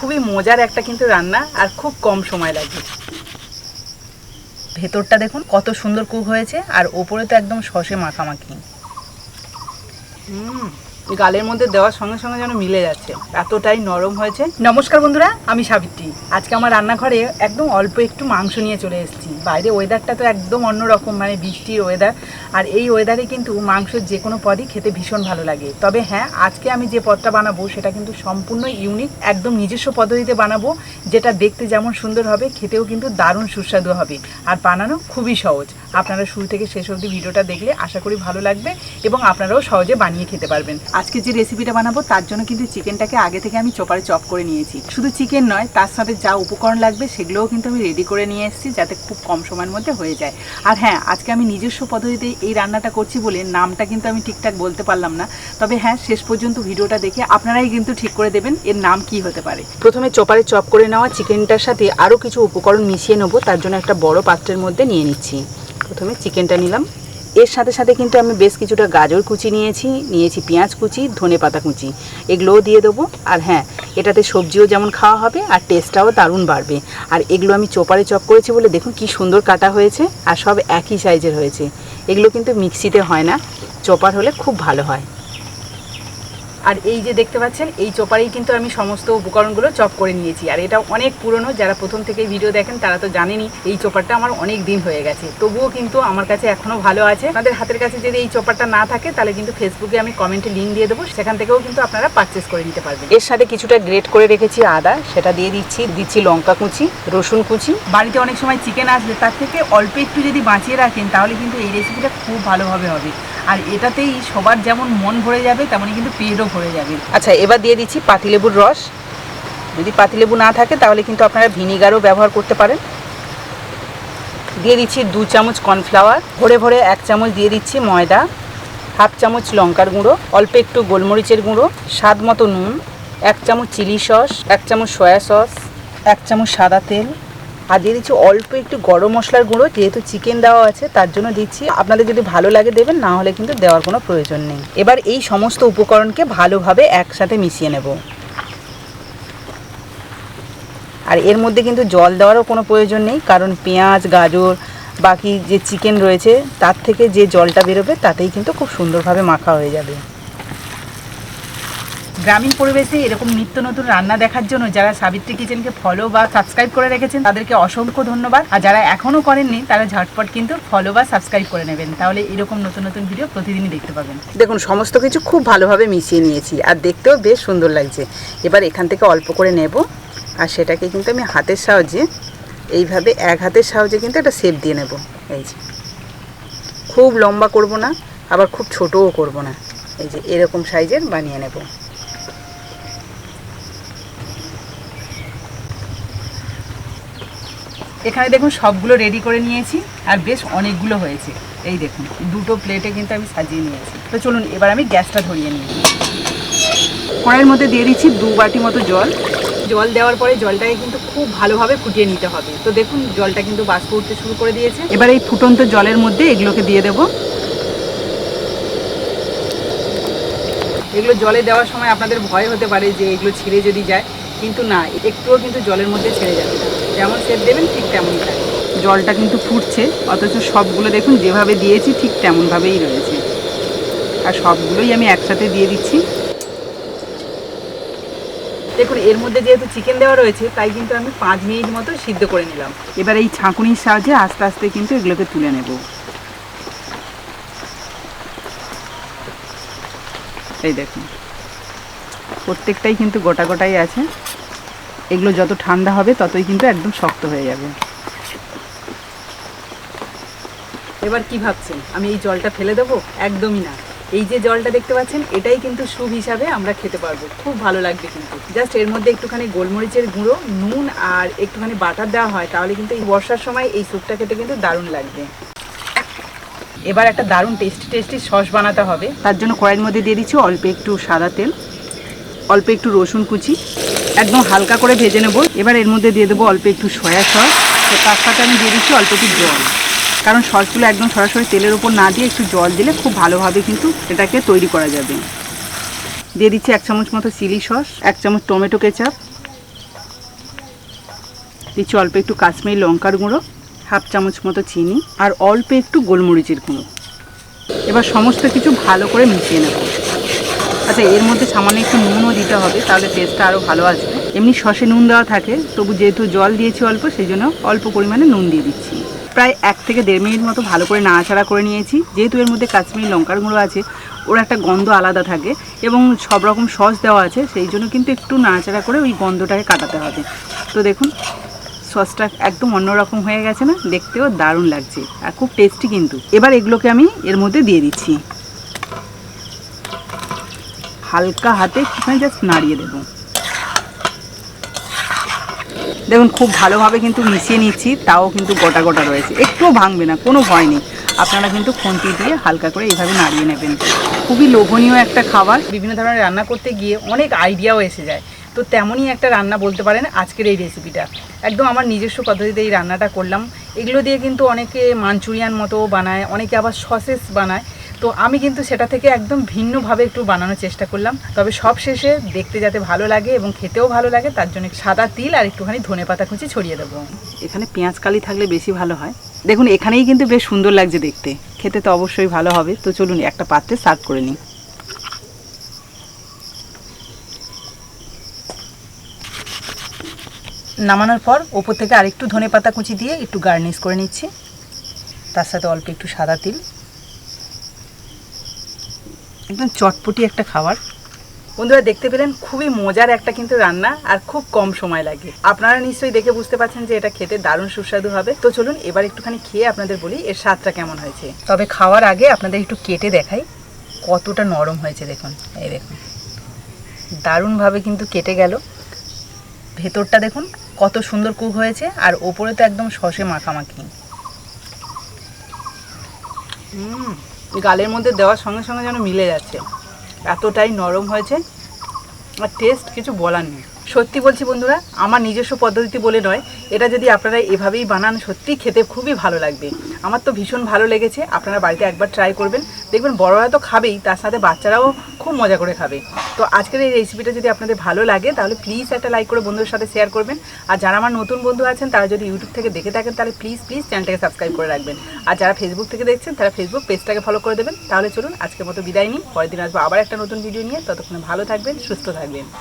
খুবই মজার একটা কিন্তু রান্না, আর খুব কম সময় লাগে। ভেতরটা দেখুন কত সুন্দর কুক হয়েছে, আর ওপরে তো একদম সসে মাখামাখি। গালের মধ্যে দেওয়ার সঙ্গে সঙ্গে যেন মিলে যাচ্ছে, এতটাই নরম হয়েছে। নমস্কার বন্ধুরা, আমি সাবিত্রী। আজকে আমার রান্নাঘরে একদম অল্প একটু মাংস নিয়ে চলে এসেছি। বাইরে ওয়েদারটা তো একদম অন্যরকম, মানে বৃষ্টির ওয়েদার। আর এই ওয়েদারে কিন্তু মাংসের যে কোনো পদই খেতে ভীষণ ভালো লাগে। তবে হ্যাঁ, আজকে আমি যে পদটা বানাবো সেটা কিন্তু সম্পূর্ণ ইউনিক, একদম নিজস্ব পদ্ধতিতে বানাবো, যেটা দেখতে যেমন সুন্দর হবে, খেতেও কিন্তু দারুণ সুস্বাদু হবে। আর বানানো খুবই সহজ। আপনারা শুরু থেকে শেষ অবধি ভিডিওটা দেখলে আশা করি ভালো লাগবে এবং আপনারাও সহজে বানিয়ে খেতে পারবেন। আজকে যে রেসিপিটা বানাবো তার জন্য কিন্তু চিকেনটাকে আগে থেকে আমি চপারে চপ করে নিয়েছি। শুধু চিকেন নয়, তার সাথে যা উপকরণ লাগবে সেগুলোও কিন্তু আমি রেডি করে নিয়ে এসেছি, যাতে খুব কম সময়ের মধ্যে হয়ে যায়। আর হ্যাঁ, আজকে আমি নিজস্ব পদ্ধতিতে এই রান্নাটা করছি বলে নামটা কিন্তু আমি ঠিকঠাক বলতে পারলাম না। তবে হ্যাঁ, শেষ পর্যন্ত ভিডিওটা দেখে আপনারাই কিন্তু ঠিক করে দেবেন এর নাম কি হতে পারে। প্রথমে চপারে চপ করে নেওয়া চিকেনটার সাথে আরও কিছু উপকরণ মিশিয়ে নেবো। তার জন্য একটা বড় পাত্রের মধ্যে নিয়ে নিচ্ছি। প্রথমে চিকেনটা নিলাম। এর সাথে সাথে কিন্তু আমি বেশ কিছুটা গাজর কুচি নিয়েছি পেঁয়াজ কুচি, ধনে পাতা কুচি, এগুলোও দিয়ে দেবো। আর হ্যাঁ, এটাতে সবজিও যেমন খাওয়া হবে আর টেস্টটাও দারুণ বাড়বে। আর এগুলো আমি চপারে চপ করেছি বলে দেখুন কি সুন্দর কাটা হয়েছে, আর সব একই সাইজের হয়েছে। এগুলো কিন্তু মিক্সিতে হয় না, চপার হলে খুব ভালো হয়। আর এই যে দেখতে পাচ্ছেন, এই চপারেই কিন্তু আমি সমস্ত উপকরণগুলো চপ করে নিয়েছি। আর এটা অনেক পুরনো, যারা প্রথম থেকেই ভিডিও দেখেন তারা তো জানেনই এই চপারটা আমার অনেক দিন হয়ে গেছে, তবুও কিন্তু আমার কাছে এখনও ভালো আছে। আপনাদের হাতের কাছে যদি এই চপারটা না থাকে তাহলে কিন্তু ফেসবুকে আমি কমেন্টে লিঙ্ক দিয়ে দেবো, সেখান থেকেও কিন্তু আপনারা পারচেস করে নিতে পারবেন। এর সাথে কিছুটা গ্রেট করে রেখেছি আদা, সেটা দিয়ে দিচ্ছি লঙ্কা কুচি, রসুন কুচি। বাড়িতে অনেক সময় চিকেন আসলে তার থেকে অল্প একটু যদি বাঁচিয়ে রাখেন তাহলে কিন্তু এই রেসিপিটা খুব ভালোভাবে হবে। আর এটাতেই সবার যেমন মন ভরে যাবে তেমনই কিন্তু পেটও ভরে যাবে। আচ্ছা, এবার দিয়ে দিচ্ছি পাতিলেবুর রস। যদি পাতিলেবু না থাকে তাহলে কিন্তু আপনারা ভিনিগারও ব্যবহার করতে পারেন। দিয়ে দিচ্ছি 2 চামচ কর্নফ্লাওয়ার, ভরে ভরে 1 চামচ দিয়ে দিচ্ছি ময়দা, 1/2 চামচ লঙ্কার গুঁড়ো, অল্প একটু গোলমরিচের গুঁড়ো, স্বাদ মতো নুন, 1 চামচ চিলি সস, 1 চামচ সয়া সস, 1 চামচ সাদা তেল, আর দিয়ে দিচ্ছি অল্প একটু গরম মশলার গুঁড়ো। যেহেতু চিকেন দেওয়া আছে তার জন্য দিচ্ছি, আপনাদের যদি ভালো লাগে দেবেন, না হলে কিন্তু দেওয়ার কোনো প্রয়োজন নেই। এবার এই সমস্ত উপকরণকে ভালোভাবে একসাথে মিশিয়ে নেব। আর এর মধ্যে কিন্তু জল দেওয়ারও কোনো প্রয়োজন নেই, কারণ পেঁয়াজ, গাজর, বাকি যে চিকেন রয়েছে তার থেকে যে জলটা বেরোবে তাতেই কিন্তু খুব সুন্দরভাবে মাখা হয়ে যাবে। গ্রামীণ পরিবেশে এরকম নিত্য নতুন রান্না দেখার জন্য যারা সাবিত্রী কিচেনকে ফলো বা সাবস্ক্রাইব করে রেখেছেন তাদেরকে অসংখ্য ধন্যবাদ। আর যারা এখনও করেননি তারা ঝটপট কিন্তু ফলো বা সাবস্ক্রাইব করে নেবেন, তাহলে এরকম নতুন নতুন ভিডিও প্রতিদিনই দেখতে পাবেন। দেখুন সমস্ত কিছু খুব ভালোভাবে মিশিয়ে নিয়েছি, আর দেখতেও বেশ সুন্দর লাগছে। এবার এখান থেকে অল্প করে নেব, আর সেটাকে কিন্তু আমি হাতের সাহায্যে এইভাবে এক হাতের সাহায্যে কিন্তু একটা শেপ দিয়ে নেব। এই যে, খুব লম্বা করব না, আবার খুব ছোটও করব না, এই যে এরকম সাইজের বানিয়ে নেব। এখানে দেখুন সবগুলো রেডি করে নিয়েছি, আর বেশ অনেকগুলো হয়েছে। এই দেখুন 2টো প্লেটে কিন্তু আমি সাজিয়ে নিয়েছি। তো চলুন এবার আমি গ্যাসটা ধরিয়ে নিই। কড়াইয়ের মধ্যে দিয়ে দিচ্ছি 2 বাটি মতো জল। জল দেওয়ার পরে জলটাকে কিন্তু খুব ভালোভাবে ফুটিয়ে নিতে হবে। তো দেখুন জলটা কিন্তু বাষ্প উঠতে শুরু করে দিয়েছে। এবার এই ফুটন্ত জলের মধ্যে এগুলোকে দিয়ে দেব। এগুলো জলে দেওয়ার সময় আপনাদের ভয় হতে পারে যে এগুলো ছিঁড়ে যদি যায়, কিন্তু না, একটুও কিন্তু জলের মধ্যে ছেড়ে যাবে না। যেমন সেট দেবেন ঠিক তেমনই থাকে। জলটা কিন্তু ফুটছে, অথচ সবগুলো দেখুন যেভাবে দিয়েছি ঠিক তেমনভাবেই রয়েছে। আর সবগুলোই আমি একসাথে দিয়ে দিচ্ছি। দেখুন এর মধ্যে যেহেতু চিকেন দেওয়া রয়েছে তাই কিন্তু আমি 5 মিনিট মতো সিদ্ধ করে নিলাম। এবার এই ছাঁকুনির সাহায্যে আস্তে আস্তে কিন্তু এগুলোকে তুলে নেব। এই দেখুন প্রত্যেকটাই কিন্তু গোটা গোটাই আছে। এগুলো যত ঠান্ডা হবে ততই কিন্তু একদম শক্ত হয়ে যাবে। এবার কি ভাবছেন আমি এই জলটা ফেলে দেবো? একদমই না। এই যে জলটা দেখতে পাচ্ছেন এটাই কিন্তু স্যুপ হিসাবে আমরা খেতে পারবো, খুব ভালো লাগবে। কিন্তু জাস্ট এর মধ্যে একটুখানি গোলমরিচের গুঁড়ো, নুন আর একটুখানি বাটার দেওয়া হয়, তাহলে কিন্তু এই বর্ষার সময় এই স্যুপটা খেতে কিন্তু দারুণ লাগবে। এবার একটা দারুণ টেস্টি সস বানাতে হবে। তার জন্য কড়াইয়ের মধ্যে দিয়ে দিচ্ছি অল্প একটু সাদা তেল, অল্প একটু রসুন কুচি, একদম হালকা করে ভেজে নেব। এবার এর মধ্যে দিয়ে দেবো অল্প একটু সয়া সস, তার সাথে আমি দিয়ে দিচ্ছি অল্প একটু জল, কারণ সসগুলো একদম সরাসরি তেলের উপর না দিয়ে একটু জল দিলে খুব ভালোভাবে কিন্তু এটাকে তৈরি করা যাবে। দিয়ে দিচ্ছি 1 চামচ মতো চিলি সস, 1 চামচ টমেটো কেচাপ, দিচ্ছি অল্প একটু কাশ্মীরি লঙ্কার গুঁড়ো, হাফ চামচ মতো চিনি আর অল্প একটু গোলমরিচের গুঁড়ো। এবার সমস্ত কিছু ভালো করে মিশিয়ে নেব। আচ্ছা, এর মধ্যে সামান্য একটু নুনও দিতে হবে, তাহলে টেস্টটা আরও ভালো আসবে। এমনি সসে নুন দেওয়া থাকে, তবু যেহেতু জল দিয়েছি অল্প, সেই জন্য অল্প পরিমাণে নুন দিয়ে দিচ্ছি। প্রায় 1 থেকে 1.5 মিনিট মতো ভালো করে নাড়াচাড়া করে নিয়েছি। যেহেতু এর মধ্যে কাশ্মীরি লঙ্কার গুঁড়ো আছে, ওর একটা গন্ধ আলাদা থাকে এবং সব রকম সস দেওয়া আছে, সেই জন্য কিন্তু একটু নাড়াচাড়া করে ওই গন্ধটাকে কাটাতে হবে। তো দেখুন সসটা একদম অন্যরকম হয়ে গেছে না, দেখতেও দারুণ লাগছে আর খুব টেস্টি কিন্তু। এবার এগুলোকে আমি এর মধ্যে দিয়ে দিচ্ছি, হালকা হাতে একটুখানি জাস্ট নাড়িয়ে দেবো। দেখুন খুব ভালোভাবে কিন্তু মিশিয়ে নিচ্ছি, তাও কিন্তু গোটা গোটা রয়েছে, একটুও ভাঙবে না, কোনো ভয় নেই। আপনারা কিন্তু খুন্তি দিয়ে হালকা করে এইভাবে নাড়িয়ে নেবেন। খুবই লোভনীয় একটা খাবার। বিভিন্ন ধরনের রান্না করতে গিয়ে অনেক আইডিয়াও এসে যায়, তো তেমনই একটা রান্না বলতে পারেন আজকের এই রেসিপিটা। একদম আমার নিজস্ব পদ্ধতিতে এই রান্নাটা করলাম। এগুলো দিয়ে কিন্তু অনেকে মাঞ্চুরিয়ান মতো বানায়, অনেকে আবার সসেস বানায়, তো আমি কিন্তু সেটা থেকে একদম ভিন্নভাবে একটু বানানোর চেষ্টা করলাম। তবে সব শেষে দেখতে যাতে ভালো লাগে এবং খেতেও ভালো লাগে, তার জন্য সাদা তিল আর একটুখানি ধনেপাতা কুচি ছড়িয়ে দেবো। এখানে পেঁয়াজ কালি থাকলে বেশি ভালো হয়। দেখুন এখানেই কিন্তু বেশ সুন্দর লাগছে দেখতে, খেতে তো অবশ্যই ভালো হবে। তো চলুন একটা পাত্রে সার্ভ করে নিই। নামানোর পর ওপর থেকে আরেকটু ধনেপাতা কুচি দিয়ে একটু গার্নিশ করে নিচ্ছি, তার সাথে অল্প একটু সাদা তিল। একদম চটপটি একটা খাবার। বন্ধুরা দেখতে পেলেন খুবই মজার একটা কিন্তু রান্না, আর খুব কম সময় লাগে। আপনারা নিশ্চয়ই দেখে বুঝতে পারছেন যে এটা খেতে দারুণ সুস্বাদু হবে। তো চলুন এবার একটুখানি খেয়ে আপনাদের বলি এর স্বাদটা কেমন হয়েছে। তবে খাওয়ার আগে আপনাদের একটু কেটে দেখাই কতটা নরম হয়েছে। দেখুন, এই দেখুন দারুণভাবে কিন্তু কেটে গেল। ভেতরটা দেখুন কত সুন্দর কুক হয়েছে, আর ওপরে তো একদম সসে মাখামাখি। গালের মধ্যে দেওয়ার সঙ্গে সঙ্গে যেন মিলে যাচ্ছে, এতটাই নরম হয়েছে আর টেস্ট কিছু বলার নেই। সত্যি বলছি বন্ধুরা, আমার নিজস্ব পদ্ধতি বলে নয়, এটা যদি আপনারা এভাবেই বানান সত্যিই খেতে খুবই ভালো লাগবে। আমার তো ভীষণ ভালো লেগেছে। আপনারা বাড়িতে একবার ট্রাই করবেন, দেখবেন বড়রা তো খাবেই, তার সাথে বাচ্চারাও খুব মজা করে খাবে। তো আজকের এই রেসিপিটা যদি আপনাদের ভালো লাগে তাহলে প্লিজ একটা লাইক করে বন্ধুদের সাথে শেয়ার করবেন। আর যারা আমার নতুন বন্ধু আছেন তারা যদি ইউটিউব থেকে দেখে থাকেন তাহলে প্লিজ চ্যানেলটাকে সাবস্ক্রাইব করে রাখবেন। আর যারা ফেসবুক থেকে দেখছেন তারা ফেসবুক পেজটাকে ফলো করে দেবেন। তাহলে চলুন আজকের মতো বিদায় নিই, পরের দিন আসবো আবার একটা নতুন ভিডিও নিয়ে। ততক্ষণে ভালো থাকবেন, সুস্থ থাকবেন।